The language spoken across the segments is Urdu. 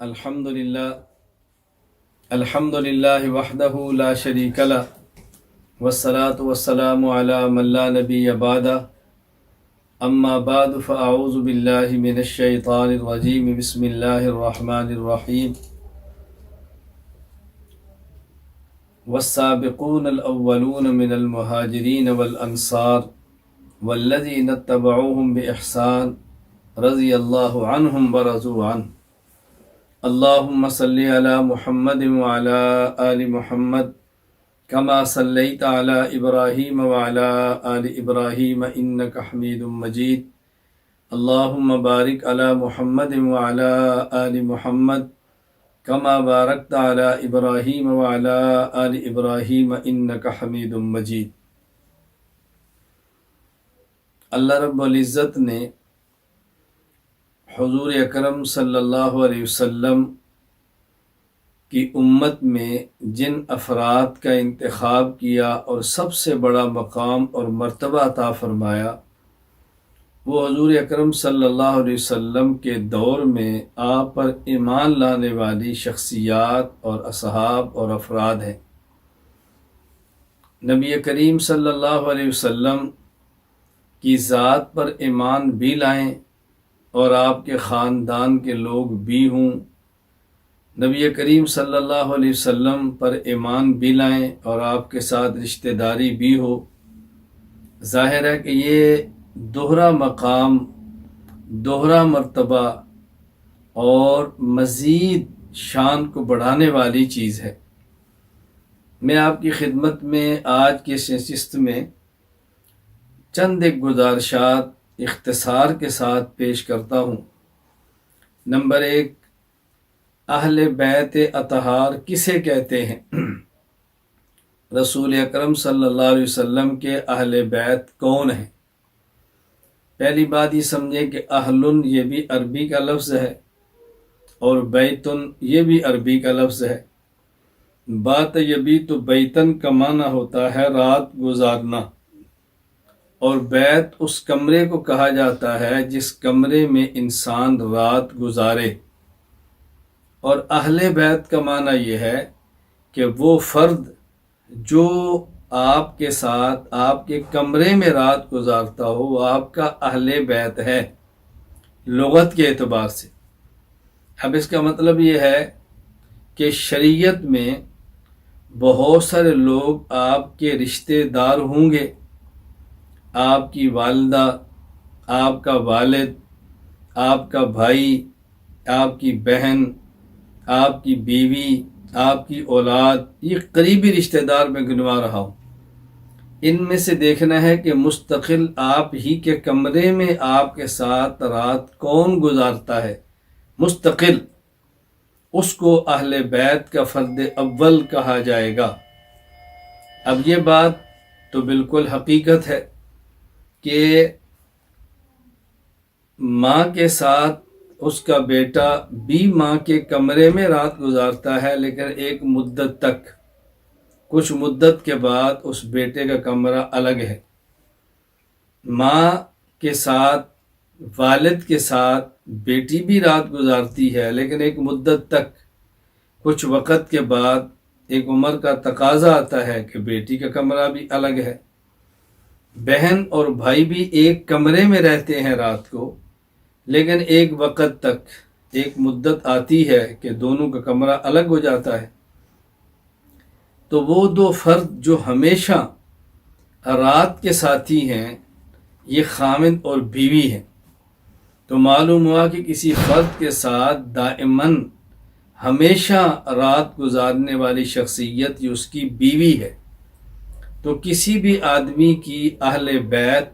الحمد للہ وحدہ لا شریک لہ والصلاة والسلام علی من لا نبی بعدہ اما بعد فاعوذ باللہ من الشیطان الرجیم بسم اللہ الرحمن الرحیم والسابقون الاولون من المہاجرین والانصار والذین اتبعوهم بإحسان رضی اللہ عنہم ورضوا عنہ اللہم صلی علی محمد وعلی آل محمد کما صلیت علی ابراہیم وعلی آل ابراہیم انک حمید مجید اللہم بارک علی محمد وعلی آل محمد کما بارکت علی ابراہیم وعلی آل ابراہیم انک حمید مجید۔ اللہ رب العزت نے حضور اکرم صلی اللہ علیہ وسلم کی امت میں جن افراد کا انتخاب کیا اور سب سے بڑا مقام اور مرتبہ عطا فرمایا، وہ حضور اکرم صلی اللہ علیہ وسلم کے دور میں آپ پر ایمان لانے والی شخصیات اور اصحاب اور افراد ہیں۔ نبی کریم صلی اللہ علیہ وسلم کی ذات پر ایمان بھی لائیں اور آپ کے خاندان کے لوگ بھی ہوں، نبی کریم صلی اللہ علیہ وسلم پر ایمان بھی لائیں اور آپ کے ساتھ رشتہ داری بھی ہو، ظاہر ہے کہ یہ دوہرا مقام، دوہرا مرتبہ اور مزید شان کو بڑھانے والی چیز ہے۔ میں آپ کی خدمت میں آج کی اس نشست میں چند ایک گزارشات اختصار کے ساتھ پیش کرتا ہوں۔ نمبر 1، اہل بیت اطہار کسے کہتے ہیں؟ رسول اکرم صلی اللہ علیہ وسلم کے اہل بیت کون ہیں؟ پہلی بات یہ سمجھیں کہ اہلن یہ بھی عربی کا لفظ ہے اور بیتن یہ بھی عربی کا لفظ ہے۔ بات یبیت بیتن کا معنی ہوتا ہے رات گزارنا، اور بیت اس کمرے کو کہا جاتا ہے جس کمرے میں انسان رات گزارے، اور اہل بیت کا معنی یہ ہے کہ وہ فرد جو آپ کے ساتھ آپ کے کمرے میں رات گزارتا ہو وہ آپ کا اہل بیت ہے لغت کے اعتبار سے۔ اب اس کا مطلب یہ ہے کہ شریعت میں بہت سارے لوگ آپ کے رشتہ دار ہوں گے، آپ کی والدہ، آپ کا والد، آپ کا بھائی، آپ کی بہن، آپ کی بیوی، آپ کی اولاد، یہ قریبی رشتہ دار میں گنوا رہا ہوں۔ ان میں سے دیکھنا ہے کہ مستقل آپ ہی کے کمرے میں آپ کے ساتھ رات کون گزارتا ہے، مستقل، اس کو اہل بیت کا فرد اول کہا جائے گا۔ اب یہ بات تو بالکل حقیقت ہے کہ ماں کے ساتھ اس کا بیٹا بھی ماں کے کمرے میں رات گزارتا ہے، لیکن ایک مدت تک، کچھ مدت کے بعد اس بیٹے کا کمرہ الگ ہے۔ ماں کے ساتھ، والد کے ساتھ بیٹی بھی رات گزارتی ہے، لیکن ایک مدت تک، کچھ وقت کے بعد ایک عمر کا تقاضا آتا ہے کہ بیٹی کا کمرہ بھی الگ ہے۔ بہن اور بھائی بھی ایک کمرے میں رہتے ہیں رات کو، لیکن ایک وقت تک، ایک مدت آتی ہے کہ دونوں کا کمرہ الگ ہو جاتا ہے۔ تو وہ دو فرد جو ہمیشہ رات کے ساتھی ہیں یہ خامند اور بیوی ہیں۔ تو معلوم ہوا کہ کسی فرد کے ساتھ دائماً ہمیشہ رات گزارنے والی شخصیت یہ اس کی بیوی ہے۔ تو کسی بھی آدمی کی اہل بیت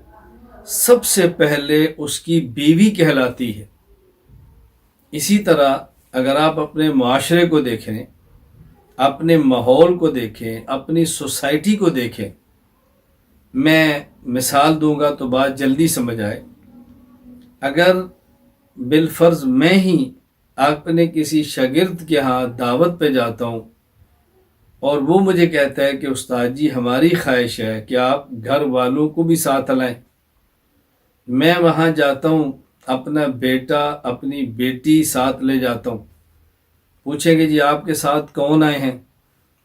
سب سے پہلے اس کی بیوی کہلاتی ہے۔ اسی طرح اگر آپ اپنے معاشرے کو دیکھیں، اپنے ماحول کو دیکھیں، اپنی سوسائٹی کو دیکھیں، میں مثال دوں گا تو بات جلدی سمجھ آئے۔ اگر بالفرض میں ہی اپنے کسی شاگرد کے ہاں دعوت پہ جاتا ہوں اور وہ مجھے کہتا ہے کہ استاد جی ہماری خواہش ہے کہ آپ گھر والوں کو بھی ساتھ لائیں، میں وہاں جاتا ہوں، اپنا بیٹا اپنی بیٹی ساتھ لے جاتا ہوں، پوچھیں گے جی آپ کے ساتھ کون آئے ہیں؟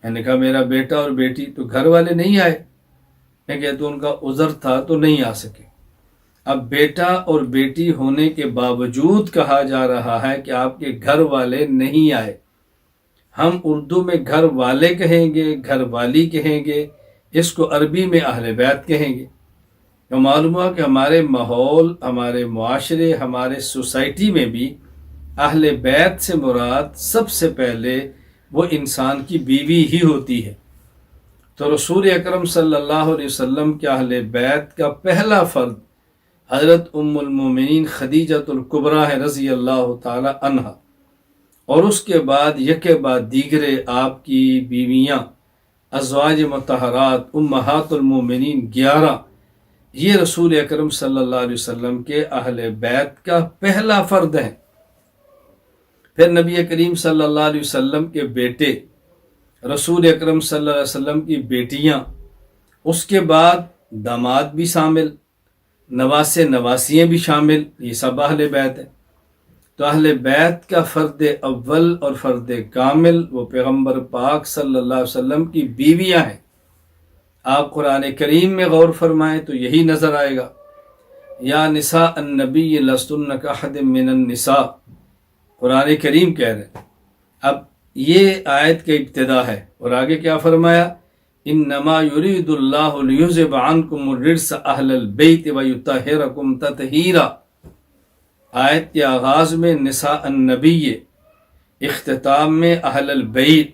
میں نے کہا میرا بیٹا اور بیٹی۔ تو گھر والے نہیں آئے؟ میں کہا تو ان کا عذر تھا تو نہیں آ سکے۔ اب بیٹا اور بیٹی ہونے کے باوجود کہا جا رہا ہے کہ آپ کے گھر والے نہیں آئے۔ ہم اردو میں گھر والے کہیں گے، گھر والی کہیں گے، اس کو عربی میں اہل بیت کہیں گے۔ تو معلوم ہوا کہ ہمارے ماحول، ہمارے معاشرے، ہمارے سوسائٹی میں بھی اہل بیت سے مراد سب سے پہلے وہ انسان کی بیوی ہی ہوتی ہے۔ تو رسول اکرم صلی اللہ علیہ وسلم کے اہل بیت کا پہلا فرد حضرت ام المومنین خدیجۃ الکبریٰ ہے رضی اللہ تعالی عنہا، اور اس کے بعد یکے بعد دیگرے آپ کی بیویاں ازواج مطہرات امہات المومنین 11، یہ رسول اکرم صلی اللہ علیہ وسلم کے اہل بیت کا پہلا فرد ہے۔ پھر نبی کریم صلی اللہ علیہ وسلم کے بیٹے، رسول اکرم صلی اللہ علیہ وسلم کی بیٹیاں، اس کے بعد داماد بھی شامل، نواسے نواسیاں بھی شامل، یہ سب اہل بیت ہے۔ تو اہل بیت کا فرد اول اور فرد کامل وہ پیغمبر پاک صلی اللہ علیہ وسلم کی بیویاں ہیں۔ آپ قرآن کریم میں غور فرمائیں تو یہی نظر آئے گا، یا نساء النبی لستن کاحد من النساء، قرآن کریم کہہ رہے ہیں۔ اب یہ آیت کا ابتدا ہے، اور آگے کیا فرمایا؟ انما یرید اللہ لیذہب عنکم الرجس اہل البیت ویطہرکم تطہیرا۔ آیت کے آغاز میں نساء النبی، اختتام میں اہل البیت۔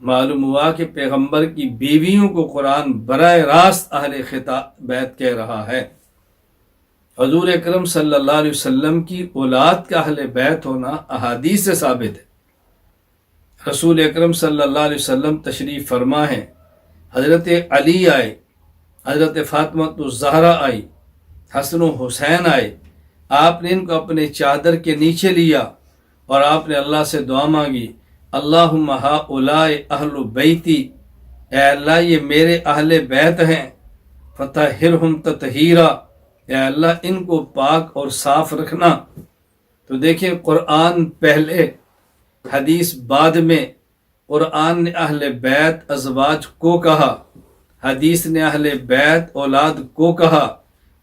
معلوم ہوا کہ پیغمبر کی بیویوں کو قرآن براہ راست اہل بیت کہہ رہا ہے۔ حضور اکرم صلی اللہ علیہ وسلم کی اولاد کا اہل بیت ہونا احادیث سے ثابت ہے۔ رسول اکرم صلی اللہ علیہ وسلم تشریف فرما ہیں، حضرت علی آئے، حضرت فاطمہ الزہرا آئی، حسن و حسین آئے، آپ نے ان کو اپنے چادر کے نیچے لیا اور آپ نے اللہ سے دعا مانگی، اللہم ہؤلاء اہل بیتی، اے اللہ یہ میرے اہل بیت ہیں، فطہرہم تطہیرا، اے اللہ ان کو پاک اور صاف رکھنا۔ تو دیکھیں قرآن پہلے حدیث بعد میں، قرآن نے اہل بیت ازواج کو کہا، حدیث نے اہل بیت اولاد کو کہا۔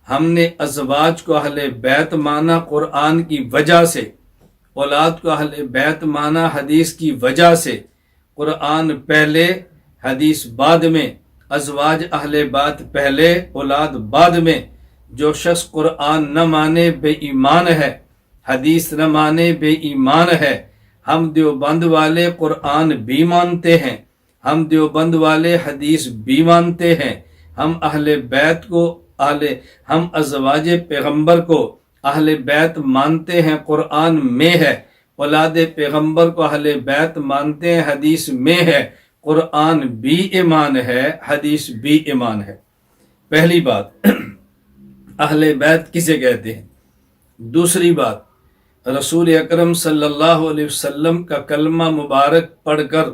ہم نے ازواج کو اہل بیت مانا قرآن کی وجہ سے، اولاد کو اہل بیت مانا حدیث کی وجہ سے۔ قرآن پہلے حدیث بعد میں، ازواج اہل بیت پہلے اولاد بعد میں۔ جو شخص قرآن نہ مانے بے ایمان ہے، حدیث نہ مانے بے ایمان ہے۔ ہم دیوبند والے قرآن بھی مانتے ہیں، ہم دیوبند والے حدیث بھی مانتے ہیں، ہم اہل بیت کو ہم ازواج پیغمبر کو اہل بیت مانتے ہیں، قرآن میں ہے۔ اولاد پیغمبر کو اہل بیت مانتے ہیں، حدیث میں ہے۔ قرآن بھی ایمان ہے، حدیث بھی ایمان ہے۔ پہلی بات اہل بیت کسے کہتے ہیں۔ دوسری بات، رسول اکرم صلی اللہ علیہ وسلم کا کلمہ مبارک پڑھ کر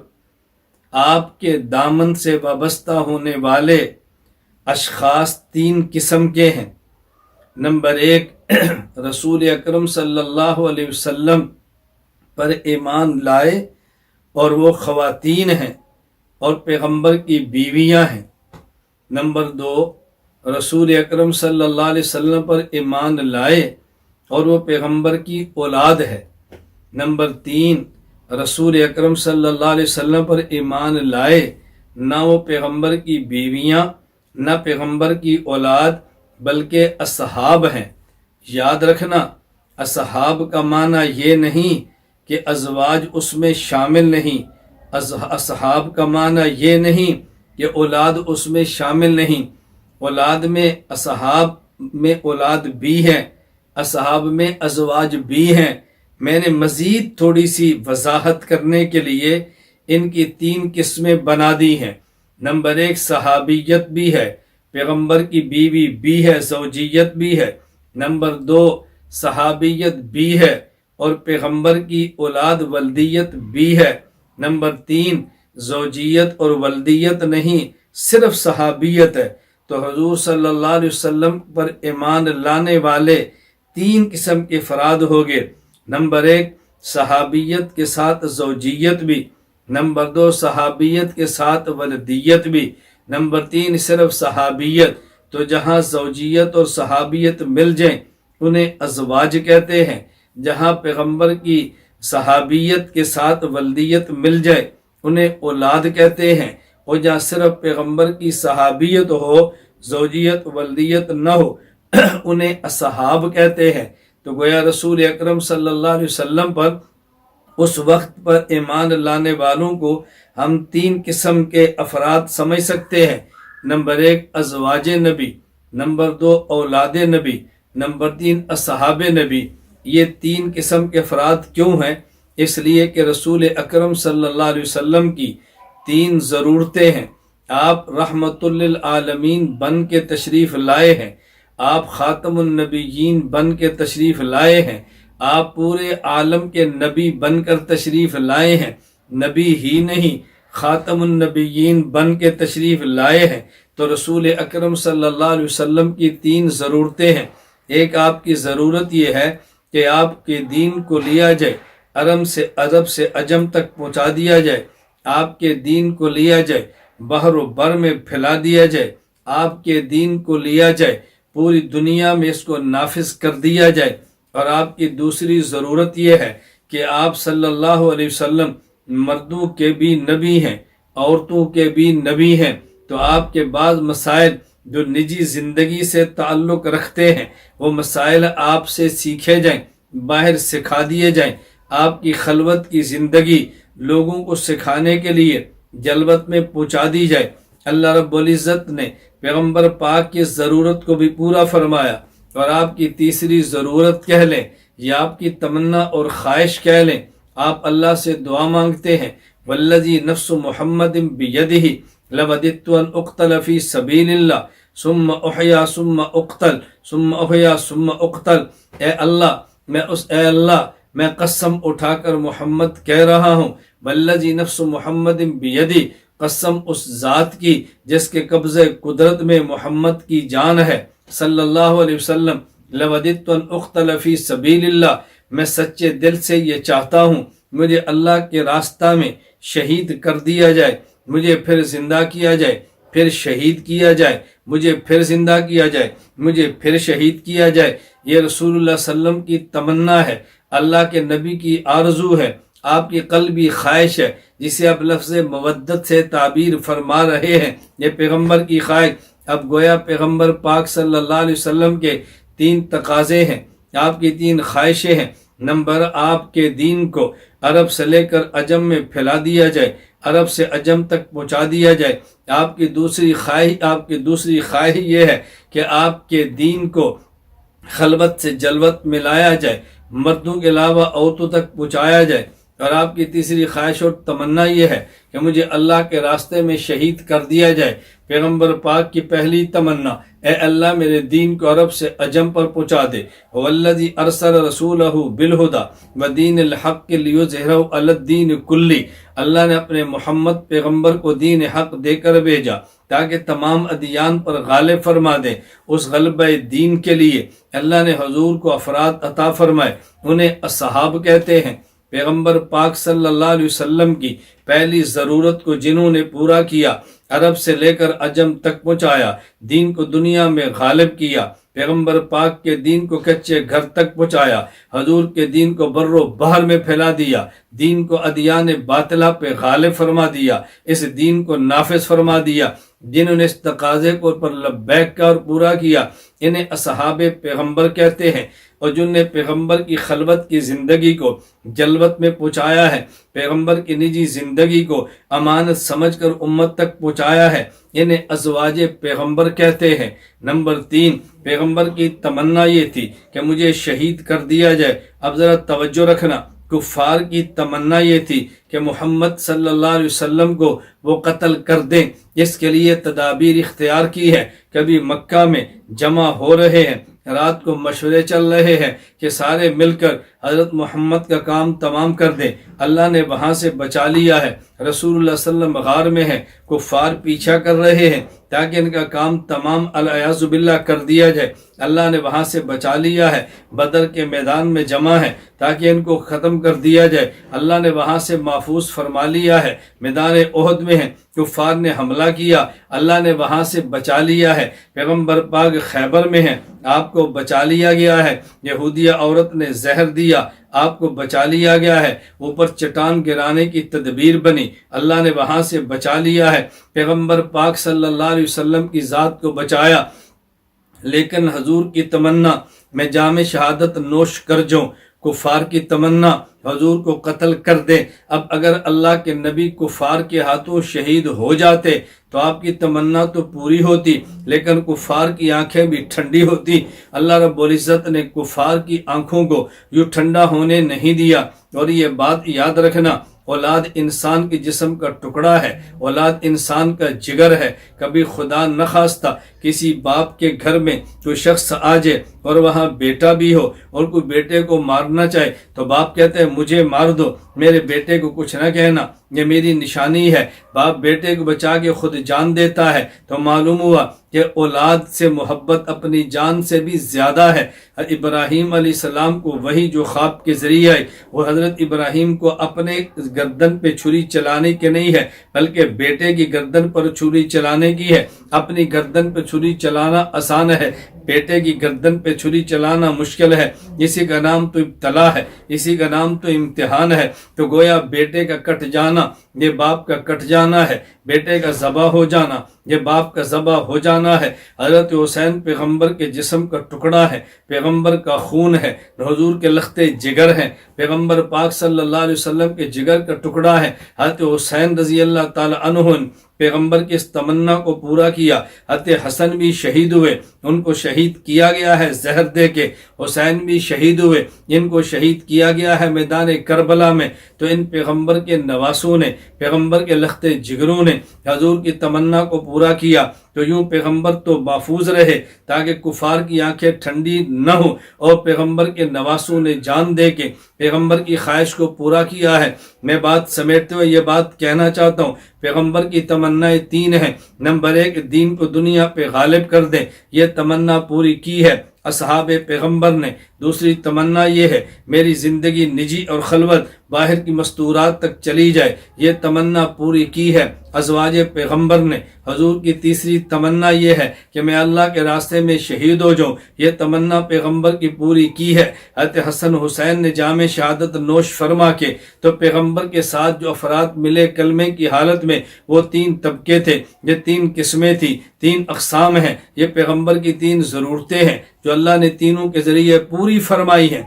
آپ کے دامن سے وابستہ ہونے والے اشخاص 3 قسم کے ہیں۔ نمبر 1، رسول اکرم صلی اللہ علیہ وسلم پر ایمان لائے اور وہ خواتین ہیں اور پیغمبر کی بیویاں ہیں۔ نمبر 2، رسول اکرم صلی اللہ علیہ وسلم پر ایمان لائے اور وہ پیغمبر کی اولاد ہے۔ نمبر 3، رسول اکرم صلی اللہ علیہ وسلم پر ایمان لائے، نہ وہ پیغمبر کی بیویاں نہ پیغمبر کی اولاد بلکہ اصحاب ہیں۔ یاد رکھنا، اصحاب کا معنی یہ نہیں کہ ازواج اس میں شامل نہیں، اصحاب کا معنی یہ نہیں کہ اولاد اس میں شامل نہیں۔ اولاد میں اصحاب میں اولاد بھی ہیں، اصحاب میں ازواج بھی ہیں۔ میں نے مزید تھوڑی سی وضاحت کرنے کے لیے ان کی 3 قسمیں بنا دی ہیں۔ نمبر 1، صحابیت بھی ہے، پیغمبر کی بیوی بھی ہے، زوجیت بھی ہے۔ نمبر 2، صحابیت بھی ہے اور پیغمبر کی اولاد ولدیت بھی ہے۔ نمبر 3، زوجیت اور ولدیت نہیں، صرف صحابیت ہے۔ تو حضور صلی اللہ علیہ وسلم پر ایمان لانے والے 3 قسم کے افراد ہو گئے۔ نمبر 1، صحابیت کے ساتھ زوجیت بھی، نمبر 2 صحابیت کے ساتھ ولدیت بھی، نمبر 3 صرف صحابیت۔ تو جہاں زوجیت اور صحابیت مل جائیں انہیں ازواج کہتے ہیں، جہاں پیغمبر کی صحابیت کے ساتھ ولدیت مل جائے انہیں اولاد کہتے ہیں، اور جہاں صرف پیغمبر کی صحابیت ہو، زوجیت ولدیت نہ ہو، انہیں اصحاب کہتے ہیں۔ تو گویا رسول اکرم صلی اللہ علیہ وسلم پر اس وقت پر ایمان لانے والوں کو ہم 3 قسم کے افراد سمجھ سکتے ہیں۔ نمبر 1 ازواج نبی، نمبر 2 اولاد نبی، نمبر 3 اصحاب نبی۔ یہ 3 قسم کے افراد کیوں ہیں؟ اس لیے کہ رسول اکرم صلی اللہ علیہ وسلم کی 3 ضرورتیں ہیں۔ آپ رحمت للعالمین بن کے تشریف لائے ہیں، آپ خاتم النبیین بن کے تشریف لائے ہیں، آپ پورے عالم کے نبی بن کر تشریف لائے ہیں، نبی ہی نہیں خاتم النبیین بن کے تشریف لائے ہیں۔ تو رسول اکرم صلی اللہ علیہ وسلم کی 3 ضرورتیں ہیں۔ ایک آپ کی ضرورت یہ ہے کہ آپ کے دین کو لیا جائے، عرب سے عجم تک پہنچا دیا جائے، آپ کے دین کو لیا جائے، بحر و بر میں پھیلا دیا جائے، آپ کے دین کو لیا جائے، پوری دنیا میں اس کو نافذ کر دیا جائے۔ اور آپ کی دوسری ضرورت یہ ہے کہ آپ صلی اللہ علیہ وسلم مردوں کے بھی نبی ہیں، عورتوں کے بھی نبی ہیں، تو آپ کے بعض مسائل جو نجی زندگی سے تعلق رکھتے ہیں وہ مسائل آپ سے سیکھے جائیں، باہر سکھا دیے جائیں۔ آپ کی خلوت کی زندگی لوگوں کو سکھانے کے لیے جلوت میں پہنچا دی جائے۔ اللہ رب العزت نے پیغمبر پاک کی ضرورت کو بھی پورا فرمایا۔ اور آپ کی تیسری ضرورت کہہ لیں یا آپ کی تمنا اور خواہش کہہ لیں، آپ اللہ سے دعا مانگتے ہیں، والذی نفس محمد بیدہ لوددت ان اقتل فی سبیل اللہ ثم احیا ثم اقتل ثم احیا ثم اقتل۔ اے اللہ میں قسم اٹھا کر محمد کہہ رہا ہوں، والذی نفس محمد بیدہ، قسم اس ذات کی جس کے قبضے قدرت میں محمد کی جان ہے صلی اللہ علیہ وسلم، لوددت ان اقتل فی سبیل اللہ، میں سچے دل سے یہ چاہتا ہوں مجھے اللہ کے راستہ میں شہید کر دیا جائے، مجھے پھر زندہ کیا جائے، پھر شہید کیا جائے، مجھے پھر زندہ کیا جائے، مجھے پھر شہید کیا جائے۔ یہ رسول اللہ صلی اللہ علیہ وسلم کی تمنا ہے، اللہ کے نبی کی آرزو ہے، آپ کی قلبی خواہش ہے، جسے آپ لفظ مودت سے تعبیر فرما رہے ہیں۔ یہ پیغمبر کی خواہش۔ اب گویا پیغمبر پاک صلی اللہ علیہ وسلم کے 3 تقاضے ہیں، آپ کی 3 خواہشیں ہیں۔ نمبر، آپ کے دین کو عرب سے لے کر عجم میں پھیلا دیا جائے، عرب سے عجم تک پہنچا دیا جائے۔ آپ کی دوسری خواہش یہ ہے کہ آپ کے دین کو خلوت سے جلوت میں لایا جائے، مردوں کے علاوہ عورتوں تک پہنچایا جائے۔ اور آپ کی تیسری خواہش اور تمنا یہ ہے کہ مجھے اللہ کے راستے میں شہید کر دیا جائے۔ پیغمبر پاک کی پہلی تمنا، اے اللہ میرے دین کو عرب سے عجم پر پہنچا دے۔ والذی ارسل رسولہ بالہدی ودین الحق لیظہرہ علی الدین کلہ، اللہ نے اپنے محمد پیغمبر کو دین حق دے کر بھیجا تاکہ تمام ادیان پر غالب فرما دے۔ اس غلبہ دین کے لیے اللہ نے حضور کو افراد عطا فرمائے، انہیں اصحاب کہتے ہیں۔ پیغمبر پاک صلی اللہ علیہ وسلم کی پہلی ضرورت کو جنہوں نے پورا کیا، عرب سے لے کر عجم تک پہنچایا، دین کو دنیا میں غالب کیا، پیغمبر پاک کے دین کو کچے گھر تک پہنچایا، حضور کے دین کو بر و بحر میں پھیلا دیا، دین کو ادیان باطلہ پہ غالب فرما دیا، اس دین کو نافذ فرما دیا۔ جنہوں نے اس تقاضے کو پر لبیک کا اور پورا کیا انہیں اصحاب پیغمبر کہتے ہیں۔ اور جن نے پیغمبر کی خلوت کی زندگی کو جلوت میں پہنچایا ہے، پیغمبر کی نجی زندگی کو امانت سمجھ کر امت تک پہنچایا ہے، انہیں ازواج پیغمبر کہتے ہیں۔ نمبر 3، پیغمبر کی تمنا یہ تھی کہ مجھے شہید کر دیا جائے۔ اب ذرا توجہ رکھنا، کفار کی تمنا یہ تھی کہ محمد صلی اللہ علیہ وسلم کو وہ قتل کر دیں، اس کے لیے تدابیر اختیار کی ہے۔ کبھی مکہ میں جمع ہو رہے ہیں، رات کو مشورے چل رہے ہیں کہ سارے مل کر حضرت محمد کا کام تمام کر دیں۔ اللہ نے وہاں سے بچا لیا ہے۔ رسول اللہ صلی اللہ علیہ وسلم غار میں ہیں، کفار پیچھا کر رہے ہیں تاکہ ان کا کام تمام الیاذ باللہ کر دیا جائے۔ اللہ نے وہاں سے بچا لیا ہے، بدر کے میدان میں جمع ہے تاکہ ان کو ختم کر دیا جائے۔ اللہ نے وہاں سے محفوظ فرما لیا ہے، میدان احد میں ہیں، کفار نے حملہ کیا، اللہ نے وہاں سے بچا لیا ہے۔ پیغمبر پاک خیبر میں ہیں، آپ کو بچا لیا گیا ہے۔ یہودیہ عورت نے زہر دیا، آپ کو بچا لیا گیا ہے۔ اوپر چٹان گرانے کی تدبیر بنی، اللہ نے وہاں سے بچا لیا ہے۔ پیغمبر پاک صلی اللہ علیہ وسلم کی ذات کو بچایا، لیکن حضور کی تمنا میں جام شہادت نوش کر جاؤں، کفار کی تمنا حضور کو قتل کر دے۔ اب اگر اللہ کے نبی کفار کے ہاتھوں شہید ہو جاتے تو آپ کی تمنا تو پوری ہوتی، لیکن کفار کی آنکھیں بھی ٹھنڈی ہوتی۔ اللہ رب العزت نے کفار کی آنکھوں کو یوں ٹھنڈا ہونے نہیں دیا۔ اور یہ بات یاد رکھنا، اولاد انسان کے جسم کا ٹکڑا ہے، اولاد انسان کا جگر ہے۔ کبھی خدا نخواستہ کسی باپ کے گھر میں کوئی شخص آ جائے اور وہاں بیٹا بھی ہو اور کوئی بیٹے کو مارنا چاہے تو باپ کہتے ہیں مجھے مار دو، میرے بیٹے کو کچھ نہ کہنا، یہ میری نشانی ہے۔ باپ بیٹے کو بچا کے خود جان دیتا ہے تو معلوم ہوا کہ اولاد سے محبت اپنی جان سے بھی زیادہ ہے۔ ابراہیم علیہ السلام کو وہی جو خواب کے ذریعے آئی، وہ حضرت ابراہیم کو اپنے گردن پہ چھری چلانے کے نہیں ہے، بلکہ بیٹے کی گردن پر چھری چلانے کی ہے۔ اپنی گردن پہ چھری چلانا آسان ہے، بیٹے کی گردن پہ چھری چلانا مشکل ہے۔ اسی کا نام تو ابتلا ہے، اسی کا نام تو امتحان ہے۔ تو گویا بیٹے کا کٹ جانا یہ باپ کا کٹ جانا ہے، بیٹے کا ذبح ہو جانا یہ باپ کا ذبح ہو جانا ہے۔ حضرت حسین پیغمبر کے جسم کا ٹکڑا ہے، پیغمبر کا خون ہے، حضور کے لختے جگر ہیں، پیغمبر پاک صلی اللہ علیہ وسلم کے جگر کا ٹکڑا ہے۔ حضرت حسین رضی اللہ تعالی عنہ پیغمبر کی اس تمنا کو پورا کیا۔ حضرت حسن بھی شہید ہوئے، ان کو شہید کیا گیا ہے زہر دے کے۔ حسین بھی شہید ہوئے، ان کو شہید کیا گیا ہے میدان کربلا میں۔ تو ان پیغمبر کے نواسوں نے، پیغمبر کے لختے جگروں نے حضور کی تمنا کو پورا کیا۔ تو یوں پیغمبر تو محفوظ رہے تاکہ کفار کی آنکھیں ٹھنڈی نہ ہو، اور پیغمبر کے نواسوں نے جان دے کے پیغمبر کی خواہش کو پورا کیا ہے۔ میں بات سمیٹتے ہوئے یہ بات کہنا چاہتا ہوں، پیغمبر کی تمنائیں تین ہیں۔ نمبر ایک، دین کو دنیا پہ غالب کر دیں، یہ تمنا پوری کی ہے اصحاب پیغمبر نے۔ دوسری تمنا یہ ہے میری زندگی نجی اور خلوت باہر کی مستورات تک چلی جائے، یہ تمنا پوری کی ہے ازواج پیغمبر نے۔ حضور کی تیسری تمنا یہ ہے کہ میں اللہ کے راستے میں شہید ہو جاؤں، یہ تمنا پیغمبر کی پوری کی ہے۔ حضرت حسن حسین نے جام شہادت نوش فرما کے تو پیغمبر کے ساتھ جو افراد ملے کلمے کی حالت میں، وہ تین طبقے تھے، یہ تین قسمیں تھی، تین اقسام ہیں، یہ پیغمبر کی تین ضرورتیں ہیں جو اللہ نے تینوں کے ذریعے پوری فرمائی ہیں۔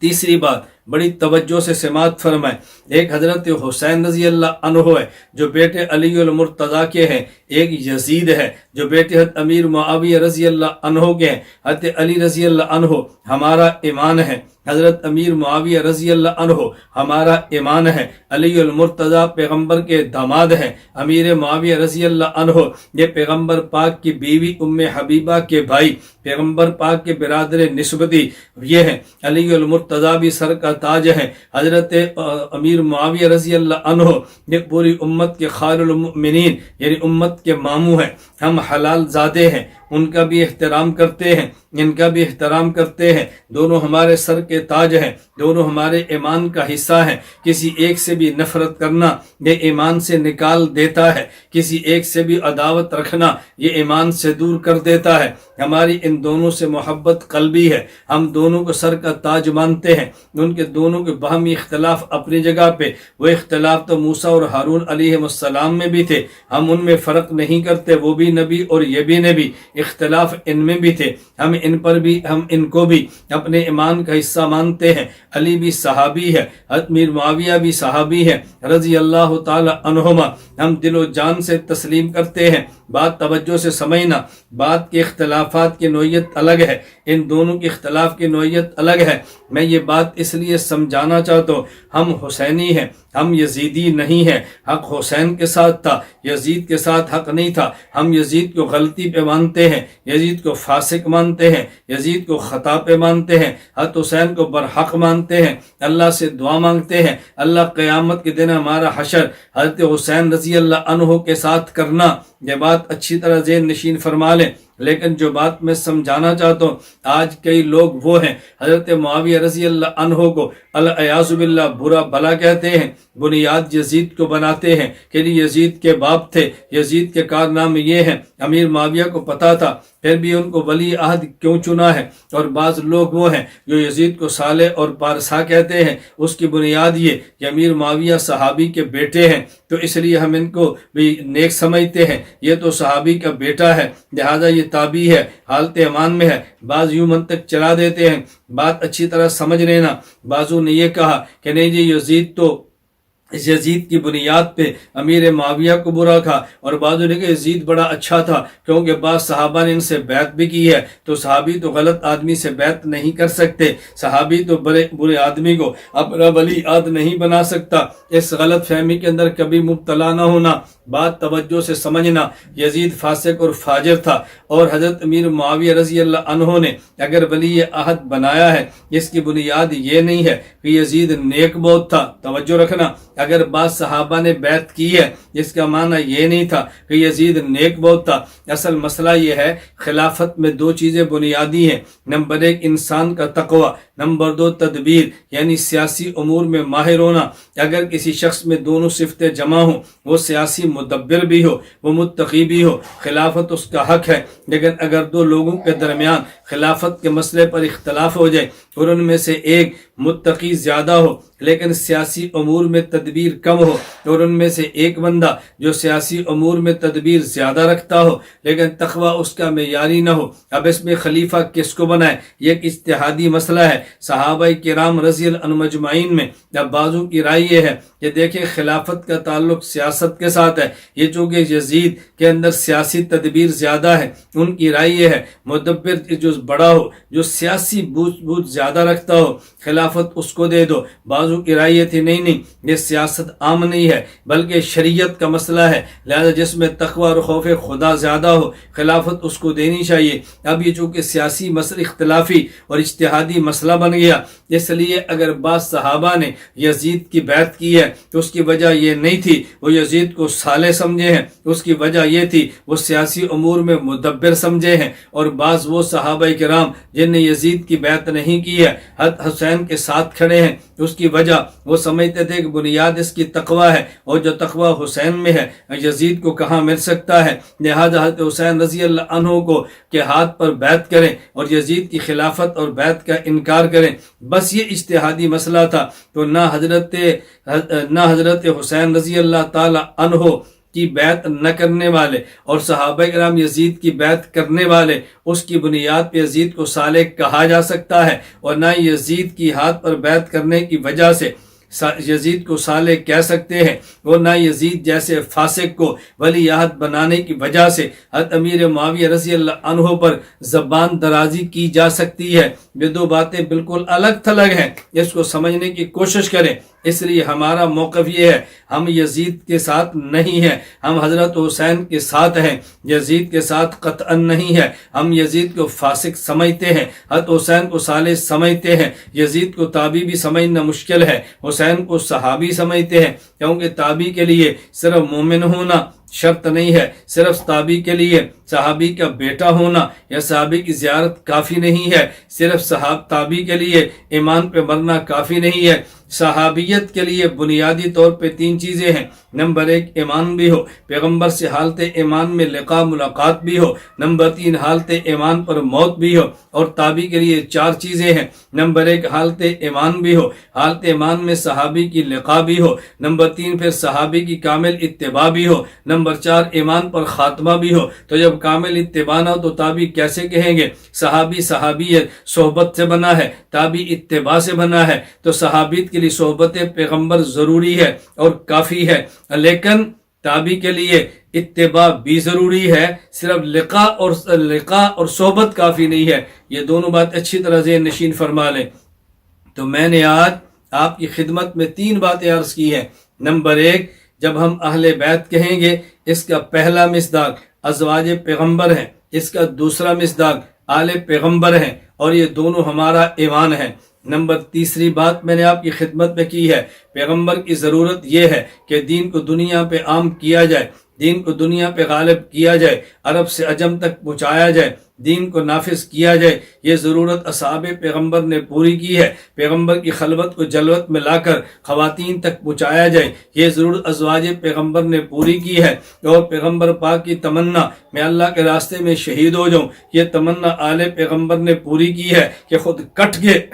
تیسری بات بڑی توجہ سے سماعت فرمائیں، ایک حضرت حسین رضی اللہ عنہ ہے جو بیٹے علی المرتضیٰ کے ہیں، ایک یزید ہے جو بیٹے حضرت امیر معاویہ رضی اللہ عنہ کے ہیں۔ حضرت علی رضی اللہ عنہ ہمارا ایمان ہے، حضرت امیر معاویہ رضی اللہ عنہ ہمارا ایمان ہے۔ علی المرتضیٰ پیغمبر کے داماد ہیں، امیر معاویہ رضی اللہ عنہ یہ پیغمبر پاک کی بیوی ام حبیبہ کے بھائی، پیغمبر پاک کے برادر نسبتی یہ ہیں۔ علی المرتضیٰ بھی سر کا تاج ہیں۔ حضرت امیر معاویہ رضی اللہ عنہ یہ پوری امت کے خیر المؤمنین یعنی امت کے ماموں ہیں، ہم حلال زادے ہیں، ان کا بھی احترام کرتے ہیں، ان کا بھی احترام کرتے ہیں، دونوں ہمارے سر کے تاج ہیں، دونوں ہمارے ایمان کا حصہ ہیں۔ کسی ایک سے بھی نفرت کرنا یہ ایمان سے نکال دیتا ہے، کسی ایک سے بھی عداوت رکھنا یہ ایمان سے دور کر دیتا ہے۔ ہماری ان دونوں سے محبت قلبی ہے، ہم دونوں کو سر کا تاج مانتے ہیں۔ ان کے دونوں کے باہمی اختلاف اپنی جگہ پہ، وہ اختلاف تو موسیٰ اور ہارون علیہ السلام میں بھی تھے، ہم ان میں فرق نہیں کرتے، وہ بھی نبی اور یہ بھی نبی، اختلاف ان میں بھی تھے، ہم ان پر بھی، ہم ان کو بھی اپنے ایمان کا حصہ مانتے ہیں۔ علی بھی صحابی ہے، امیر معاویہ بھی صحابی ہے رضی اللہ تعالی عنہما، ہم دل و جان سے تسلیم کرتے ہیں۔ بات توجہ سے سمجھنا، بات کے اختلافات کی نوعیت الگ ہے، ان دونوں کے اختلاف کی نوعیت الگ ہے۔ میں یہ بات اس لیے سمجھانا چاہتا ہوں، ہم حسینی ہیں، ہم یزیدی نہیں ہیں۔ حق حسین کے ساتھ تھا، یزید کے ساتھ حق نہیں تھا۔ ہم یزید کو غلطی پہ مانتے ہیں، یزید کو فاسق مانتے ہیں، یزید کو خطا پہ مانتے ہیں، حضرت حسین کو برحق مانتے ہیں، اللہ سے دعا مانگتے ہیں اللہ قیامت کے دن ہمارا حشر حضرت حسین رضی اللہ عنہ کے ساتھ کرنا۔ یہ بات اچھی طرح ذہن نشین فرما لیں۔ لیکن جو بات میں سمجھانا چاہتا ہوں، آج کئی لوگ وہ ہیں حضرت معاویہ رضی اللہ عنہ کو الیاذ باللہ برا بلا کہتے ہیں، بنیاد یزید کو بناتے ہیں کہ یزید کے باپ تھے، یزید کے کارنامے یہ ہیں۔ امیر معاویہ کو پتا تھا، پھر بھی ان کو ولی عہد کیوں چنا ہے؟ اور بعض لوگ وہ ہیں جو یزید کو صالح اور پارسا کہتے ہیں، اس کی بنیاد یہ کہ امیر معاویہ صحابی کے بیٹے ہیں، تو اس لیے ہم ان کو بھی نیک سمجھتے ہیں، یہ تو صحابی کا بیٹا ہے لہذا یہ تابعی ہے، حالت ایمان میں ہے۔ بعض یوں منطق چلا دیتے ہیں، بات اچھی طرح سمجھ لینا۔ بعضوں نے یہ کہا کہ نہیں جی یزید تو اس یزید کی بنیاد پہ امیر معاویہ کو برا کھا، اور بعضوں نے کہا یزید بڑا اچھا تھا کیونکہ بعض صحابہ نے ان سے بیعت بھی کی ہے، تو صحابی تو غلط آدمی سے بیعت نہیں کر سکتے، صحابی تو برے آدمی کو اپنا ولی عہد نہیں بنا سکتا۔ اس غلط فہمی کے اندر کبھی مبتلا نہ ہونا، بات توجہ سے سمجھنا۔ یزید فاسق اور فاجر تھا، اور حضرت امیر معاویہ رضی اللہ عنہ نے اگر ولی عہد بنایا ہے، اس کی بنیاد یہ نہیں ہے کہ یزید نیک بہت تھا۔ توجہ رکھنا، اگر بعض صحابہ نے بیعت کی ہے اس کا معنی یہ نہیں تھا کہ یزید نیک بہت تھا۔ اصل مسئلہ یہ ہے خلافت میں دو چیزیں بنیادی ہیں، نمبر ایک انسان کا تقوی، نمبر دو تدبیر یعنی سیاسی امور میں ماہر ہونا۔ اگر کسی شخص میں دونوں صفتیں جمع ہوں، وہ سیاسی مدبر بھی ہو، وہ متقی بھی ہو، خلافت اس کا حق ہے۔ لیکن اگر دو لوگوں کے درمیان خلافت کے مسئلے پر اختلاف ہو جائے اور ان میں سے ایک متقی زیادہ ہو لیکن سیاسی امور میں تدبیر کم ہو، اور ان میں سے ایک بندہ جو سیاسی امور میں تدبیر زیادہ رکھتا ہو لیکن تقوی اس کا معیاری نہ ہو، اب اس میں خلیفہ کس کو بنائے؟ یہ ایک اجتہادی مسئلہ ہے۔ صحابہ کرام رضی اللہ عنہم اجمعین میں اب بعضوں کی رائے یہ ہے کہ دیکھیں خلافت کا تعلق سیاست کے ساتھ ہے، یہ چونکہ یزید کے اندر سیاسی تدبیر زیادہ ہے، ان کی رائے یہ ہے مدبر جو بڑا ہو، جو سیاسی بوجھ زیادہ رکھتا ہو، خلافت اس کو دے دو۔ بعضوں کی رائے تھی نہیں یہ سیاست عام نہیں ہے بلکہ شریعت کا مسئلہ ہے، لہذا جس میں تقوی اور خوف خدا زیادہ ہو خلافت اس کو دینی چاہیے۔ اب یہ چونکہ سیاسی مسئلہ اختلافی اور اجتہادی مسئلہ بن گیا، اس لیے اگر بعض صحابہ نے یزید کی بیعت کی ہے تو اس کی وجہ یہ نہیں تھی وہ یزید کو صالح سمجھے ہیں، اس کی وجہ یہ تھی وہ سیاسی امور میں مدبر سمجھے ہیں۔ اور بعض وہ صحابہ کرام جن نے یزید کی بیعت نہیں کی ہے حضرت حسین کے ساتھ کھڑے ہیں، اس کی وجہ وہ سمجھتے تھے کہ بنیاد اس کی تقوی ہے، اور جو تقوی حسین میں ہے یزید کو کہاں مل سکتا ہے، لہذا حضرت حسین رضی اللہ عنہ کو کے ہاتھ پر بیعت کریں اور یزید کی خلافت اور بیعت کا انکار کریں۔ بس یہ اجتہادی مسئلہ تھا، تو نہ حضرت حسین رضی اللہ تعالی عنہ کی بیعت نہ کرنے والے اور صحابہ کرام یزید کی بیعت کرنے والے اس کی بنیاد پہ یزید کو صالح کہا جا سکتا ہے، اور نہ یزید کی ہاتھ پر بیعت کرنے کی وجہ سے یزید کو صالح کہہ سکتے ہیں، اور نہ یزید جیسے فاسق کو ولی عہد بنانے کی وجہ سے حضرت امیر معاویہ رضی اللہ عنہ پر زبان درازی کی جا سکتی ہے۔ یہ دو باتیں بالکل الگ تھلگ ہیں، اس کو سمجھنے کی کوشش کریں۔ اس لیے ہمارا موقف یہ ہے ہم یزید کے ساتھ نہیں ہیں، ہم حضرت حسین کے ساتھ ہیں، یزید کے ساتھ قطعا نہیں ہے۔ ہم یزید کو فاسق سمجھتے ہیں، حضرت حسین کو صالح سمجھتے ہیں، یزید کو تابعی بھی سمجھنا مشکل ہے، حسین کو صحابی سمجھتے ہیں، کیونکہ تابعی کے لیے صرف مومن ہونا شرط نہیں ہے، صرف تابعی کے لیے صحابی کا بیٹا ہونا یا صحابی کی زیارت کافی نہیں ہے، صرف تابعی کے لیے ایمان پہ مرنا کافی نہیں ہے۔ صحابیت کے لیے بنیادی طور پہ تین چیزیں ہیں، نمبر ایک ایمان بھی ہو، پیغمبر سے حالت ایمان میں لقاء ملاقات بھی ہو، نمبر تین حالت ایمان پر موت بھی ہو، اور تابعی کے لیے چار چیزیں ہیں، نمبر ایک حالت ایمان بھی ہو، حالت ایمان میں صحابی کی لقاء بھی ہو، نمبر تین پھر صحابی کی کامل اتباع بھی ہو، نمبر چار ایمان پر خاتمہ بھی ہو۔ تو جب کامل اتباع نہ ہو تو تابعی کیسے کہیں گے؟ صحابیت صحبت سے بنا ہے، تابعی اتباع سے بنا ہے، تو صحابیت کے لیے صحبت پیغمبر ضروری ہے اور کافی ہے۔ لیکن تابعی کے لیے اتباع بھی ضروری ہے، صرف لقاء اور صحبت کافی نہیں ہے۔ یہ دونوں بات اچھی طرح ذہن نشین فرما لیں۔ تو میں نے آج آپ کی خدمت میں 3 باتیں عرض کی ہیں۔ نمبر 1، جب ہم اہل بیت کہیں گے، اس کا پہلا مصداق ازواج پیغمبر ہیں، اس کا دوسرا مصداق آل پیغمبر ہیں، اور یہ دونوں ہمارا ایمان ہے۔ نمبر تیسری بات میں نے آپ کی خدمت میں کی ہے، پیغمبر کی ضرورت یہ ہے کہ دین کو دنیا پہ عام کیا جائے، دین کو دنیا پہ غالب کیا جائے، عرب سے عجم تک پہنچایا جائے، دین کو نافذ کیا جائے۔ یہ ضرورت اصحاب پیغمبر نے پوری کی ہے، پیغمبر کی خلوت کو جلوت میں لا کر خواتین تک پہنچایا جائے۔ یہ ضرورت ازواج پیغمبر نے پوری کی ہے، اور پیغمبر پاک کی تمنا میں اللہ کے راستے میں شہید ہو جاؤں، یہ تمنا آل پیغمبر نے پوری کی ہے کہ خود کٹ گئے،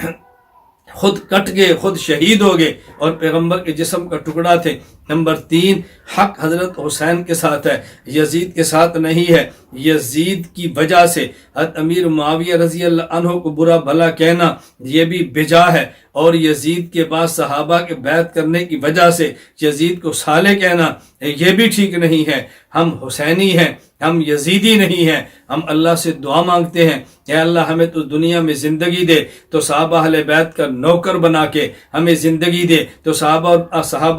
خود شہید ہو گئے، اور پیغمبر کے جسم کا ٹکڑا تھے۔ نمبر 3، حق حضرت حسین کے ساتھ ہے، یزید کے ساتھ نہیں ہے۔ یزید کی وجہ سے حضرت امیر معاویہ رضی اللہ عنہ کو برا بھلا کہنا یہ بھی بجا ہے، اور یزید کے بعد صحابہ کے بیعت کرنے کی وجہ سے یزید کو صالح کہنا یہ بھی ٹھیک نہیں ہے۔ ہم حسینی ہیں، ہم یزیدی نہیں ہیں۔ ہم اللہ سے دعا مانگتے ہیں، اے اللہ ہمیں تو دنیا میں زندگی دے تو صحابہ اہل بیت کا نوکر بنا کے، ہمیں زندگی دے تو صحابہ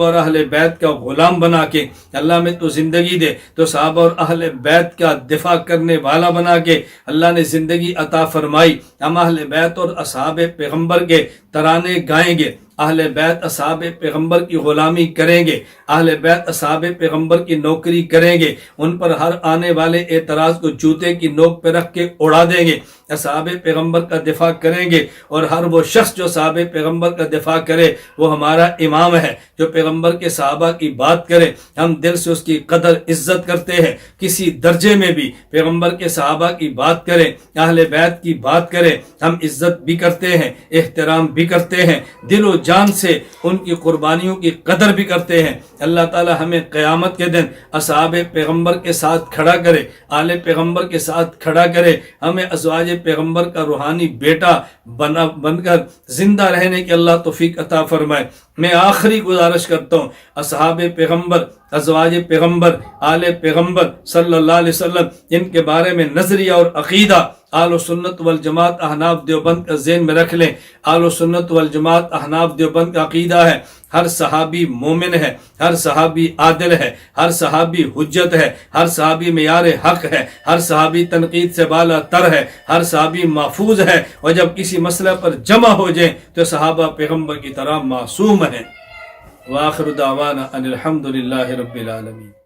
اور اہل بیت کا غلام بنا کے، اللہ میں تو زندگی دے تو صحابہ اور اہل بیت کا دفاع کرنے والا بنا کے۔ اللہ نے زندگی عطا فرمائی، ہم اہل بیت اور اصحاب پیغمبر کے ترانے گائیں گے، اہل بیت اصحاب پیغمبر کی غلامی کریں گے، اہل بیت اصحاب پیغمبر کی نوکری کریں گے، ان پر ہر آنے والے اعتراض کو جوتے کی نوک پہ رکھ کے اڑا دیں گے، اصحاب پیغمبر کا دفاع کریں گے، اور ہر وہ شخص جو صحابہ پیغمبر کا دفاع کرے وہ ہمارا امام ہے۔ جو پیغمبر کے صحابہ کی بات کرے ہم دل سے اس کی قدر عزت کرتے ہیں، کسی درجے میں بھی پیغمبر کے صحابہ کی بات کریں، اہل بیت کی بات کریں، ہم عزت بھی کرتے ہیں، احترام بھی کرتے ہیں، دل و جان سے ان کی قربانیوں کی قدر بھی کرتے ہیں۔ اللہ تعالی ہمیں قیامت کے دن اصحاب پیغمبر کے ساتھ کھڑا کرے، آل پیغمبر کے ساتھ کھڑا کرے، ہمیں ازواج پیغمبر کا روحانی بیٹا بن کر زندہ رہنے کی اللہ توفیق عطا فرمائے۔ میں آخری گزارش کرتا ہوں، اصحاب پیغمبر، ازواج پیغمبر، آل پیغمبر صلی اللہ علیہ وسلم، ان کے بارے میں نظریہ اور عقیدہ اہل سنت والجماعت احناف دیوبند کا ذہن میں رکھ لیں۔ اہل سنت والجماعت احناف دیوبند کا عقیدہ ہے ہر صحابی مومن ہے، ہر صحابی عادل ہے، ہر صحابی حجت ہے، ہر صحابی معیار حق ہے، ہر صحابی تنقید سے بالا تر ہے، ہر صحابی محفوظ ہے، اور جب کسی مسئلہ پر جمع ہو جائیں تو صحابہ پیغمبر کی طرح معصوم ہیں۔ وآخر دعوانا ان الحمد للہ رب العالمین۔